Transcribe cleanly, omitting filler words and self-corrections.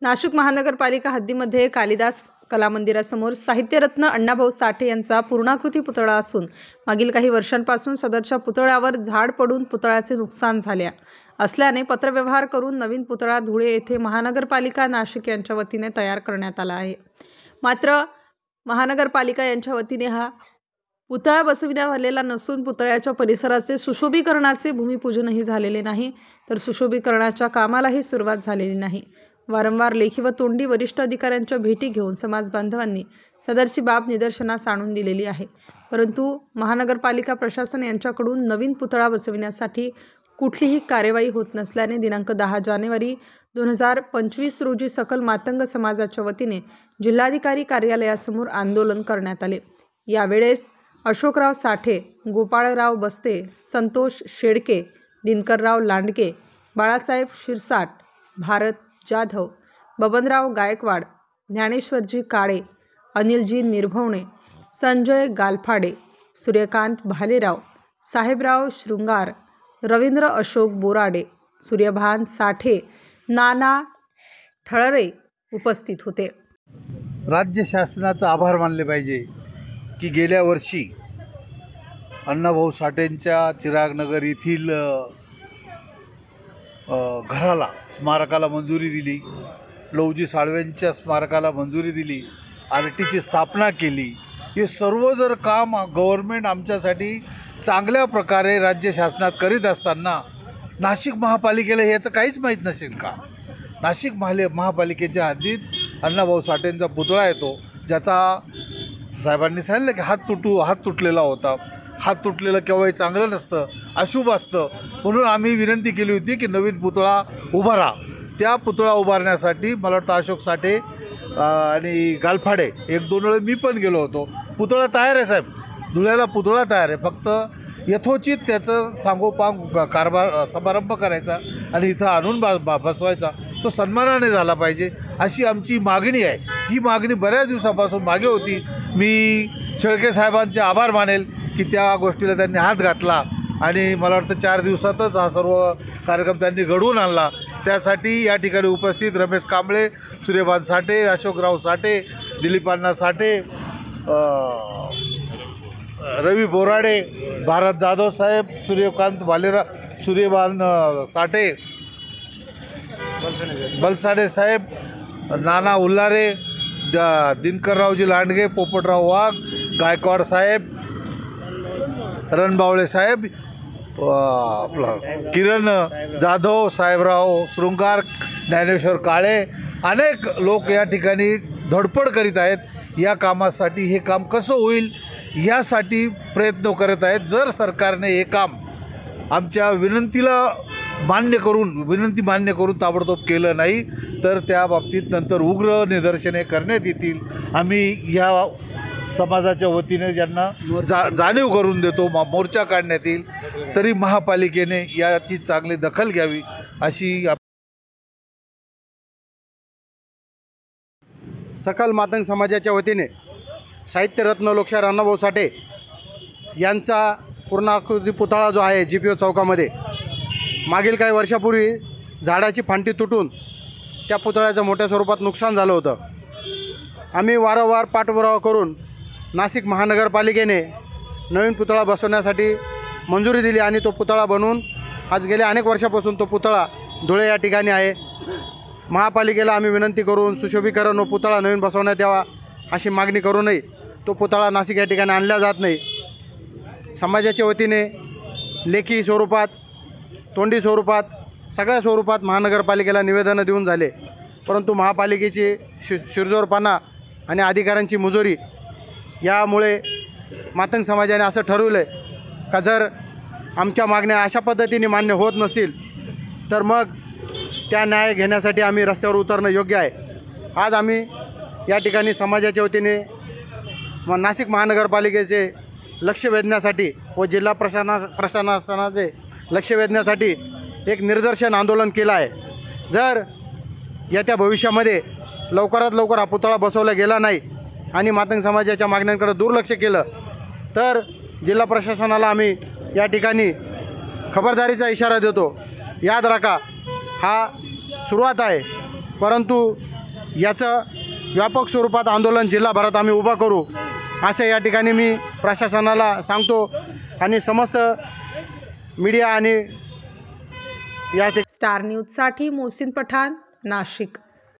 नाशिक महानगरपालिका हद्दीमध्ये कालिदास कला मंदिरासमोर साहित्यरत्न अण्णाभाऊ साठे यांचा पूर्णाकृती पुतळा असून मागील काही वर्षांपासून सदरच्या पुतळ्यावर झाड पडून पुतळ्याचे नुकसान झाले असल्याने पत्रव्यवहार करून नवीन पुतळा धुळे येथे महानगरपालिका नाशिक यांच्या वतीने तयार करण्यात आला आहे। मात्र महानगरपालिका यांच्या वतीने हा पुतळा बसविण्यात आलेला नसून पुतळ्याच्या परिसराचे सुशोभीकरणाचे भूमिपूजनही झालेले नाही, तर सुशोभीकरणाच्या कामालाही सुरुवात झालेली नाही। वारंवार लेखी व तोंडी वरिष्ठ अधिकाऱ्यांच्या भेटी घेऊन समाज बांधवांनी सदरची बाब निदर्शनास आणून दिलेली आहे, परंतु महानगरपालिका प्रशासन यांच्याकडून नवीन पुतळा बसविण्यासाठी कुठलीही कार्यवाही होत नसल्याने दिनांक 10 जानेवारी 2025 रोजी सकल मातंग समाजाच्या वतीने जिल्हाधिकारी कार्यालयासमोर आंदोलन करण्यात आले। यावेळेस अशोकराव साठे, गोपाळराव बस्ते, संतोष शेळके, दिनकरराव लांडगे, बाळासाहेब शिरसाट, भारत जाधव, बबनराव गायकवाड, ज्ञानेश्वरजी काळे, अनिलजी निर्भवणे, संजय गालफाडे, सूर्यकांत भालेराव, साहेबराव शृंगार, रवींद्र अशोक बोराडे, सूर्यभान साठे, नाना ठळरे उपस्थित होते। राज्य शासनाचा आभार मानले पाहिजे की गेल्या वर्षी अण्णाभाऊ साठेंच्या चिरागनगर येथील घराला स्मारकाला मंजुरी दिली, लवजी साळवेंच्या स्मारकाला मंजुरी दिली, आरटीची स्थापना केली। हे सर्व जर काम गव्हर्नमेंट आमच्यासाठी चांगल्या प्रकारे राज्य शासनात करीत असताना नाशिक महापालिकेला याचं काहीच माहीत नसेल का? नाशिक महापालिकेच्या हद्दीत अण्णाभाऊ साठेंचा पुतळा येतो, ज्याचा साहेबांनी सांगितलं की हात तुटलेला होता। हात तुटलेलं केव्हाही चांगलं नसतं, अशुभ असतं, म्हणून आम्ही विनंती केली होती की नवीन पुतळा उभारा। त्या पुतळा उभारण्यासाठी मला वाटतं अशोक साठे आणि गालफाडे 1-2 वेळा मी पण गेलो होतो। पुतळा तयार आहे साहेब, धुळ्याला पुतळा तयार आहे, फक्त यथोचित त्याचं सांगोपांग कारभार समारंभ करायचा आणि इथं आणून बसवायचा, तो सन्मानाने झाला पाहिजे अशी आमची मागणी आहे। ही मागणी बऱ्याच दिवसापासून मागे होती। मी शेळके साहेबांचे आभार मानेल की त्या गोष्टीला त्यांनी हात घातला आणि मला वाटतं 4 दिवसातच हा सर्व कार्यक्रम त्यांनी घडवून आणला। त्यासाठी या ठिकाणी उपस्थित रमेश कांबळे, सूर्यभान साठे, अशोकराव साठे, दिलीप अण्णा साठे, रवी बोराडे, भारत जाधव साहेब, सूर्यकांत भालेराव, सूर्यभान साठे, बलसाडे साहेब, नाना उल्हारे, दिनकररावजी लांडगे, पोपटराव वाघ, गायकवाड साहेब, रणबावळे साहेब, आपलं किरण जाधव, साहेबराव शृंगार, ज्ञानेश्वर काळे, अनेक लोक या ठिकाणी धडपड करीत आहेत। या कामासाठी हे काम कसं होईल यासाठी प्रयत्न करत आहेत। जर सरकारने हे काम आमच्या विनंती मान्य करून ताबडतोब केलं नाही तर त्या बाबतीत नंतर उग्र निदर्शने करण्यात येतील। आम्ही या समाजाच्या वतीने ज्यांना जाणीव करून देतो, मोर्चा काढण्यात येईल, तरी महापालिकेने याची चांगली दखल घ्यावी अशी सकल मातंग समाजाच्या वतीने साहित्यरत्न लोकशाहीर अण्णाभाऊ साठे यांचा पूर्णाकृती पुतळा जो आहे GPO चौकामध्ये, मागील काही वर्षापूर्वी झाडाची फांटी तुटून त्या पुतळ्याचं मोठ्या स्वरूपात नुकसान झालं होतं। आम्ही वारंवार पाठपुरावा करून नाशिक महानगरपालिकेने नवीन पुतळा बसवण्यासाठी मंजुरी दिली आणि तो पुतळा बनवून आज गेल्या अनेक वर्षापासून तो पुतळा धुळे या ठिकाणी आहे। महापालिकेला आम्ही विनंती करून सुशोभीकरण व पुतळा नवीन बसवण्यात यावा अशी मागणी करूनही तो पुतळा नाशिक या ठिकाणी आणला जात नाही। समाजाच्या वतीने लेखी स्वरूपात, तोंडी स्वरूपात, सगळ्या स्वरूपात महानगरपालिकेला निवेदनं देऊन झाले, परंतु महापालिकेची शिरजोरपणा आणि अधिकाऱ्यांची मुजोरी यामुळे मातंग समाजाने असं ठरवलं आहे का जर आमच्या मागण्या अशा पद्धतीने मान्य होत नसतील तर मग त्या न्याय घेण्यासाठी आम्ही रस्त्यावर उतरणं योग्य आहे। आज आम्ही या ठिकाणी समाजाच्या वतीने नाशिक महानगरपालिकेचे लक्ष वेधण्यासाठी व जिल्हा प्रशासनाचे लक्ष वेधण्यासाठी एक निदर्शन आंदोलन केलं आहे। जर येत्या भविष्यामध्ये लवकरात लवकर हा पुतळा बसवला गेला नाही आणि मातंग समाजाच्या मागण्यांकडे दुर्लक्ष केलं तर जिल्हा प्रशासनाला आम्ही या ठिकाणी खबरदारीचा इशारा देतो। याद राखा, हा सुरुवात आहे, परंतु याचं व्यापक स्वरूपात आंदोलन जिल्हाभरात आम्ही उभा करू असं या ठिकाणी मी प्रशासनाला सांगतो आणि समस्त मीडिया आणि या स्टार न्यूजसाठी मोहसिन पठाण, नाशिक.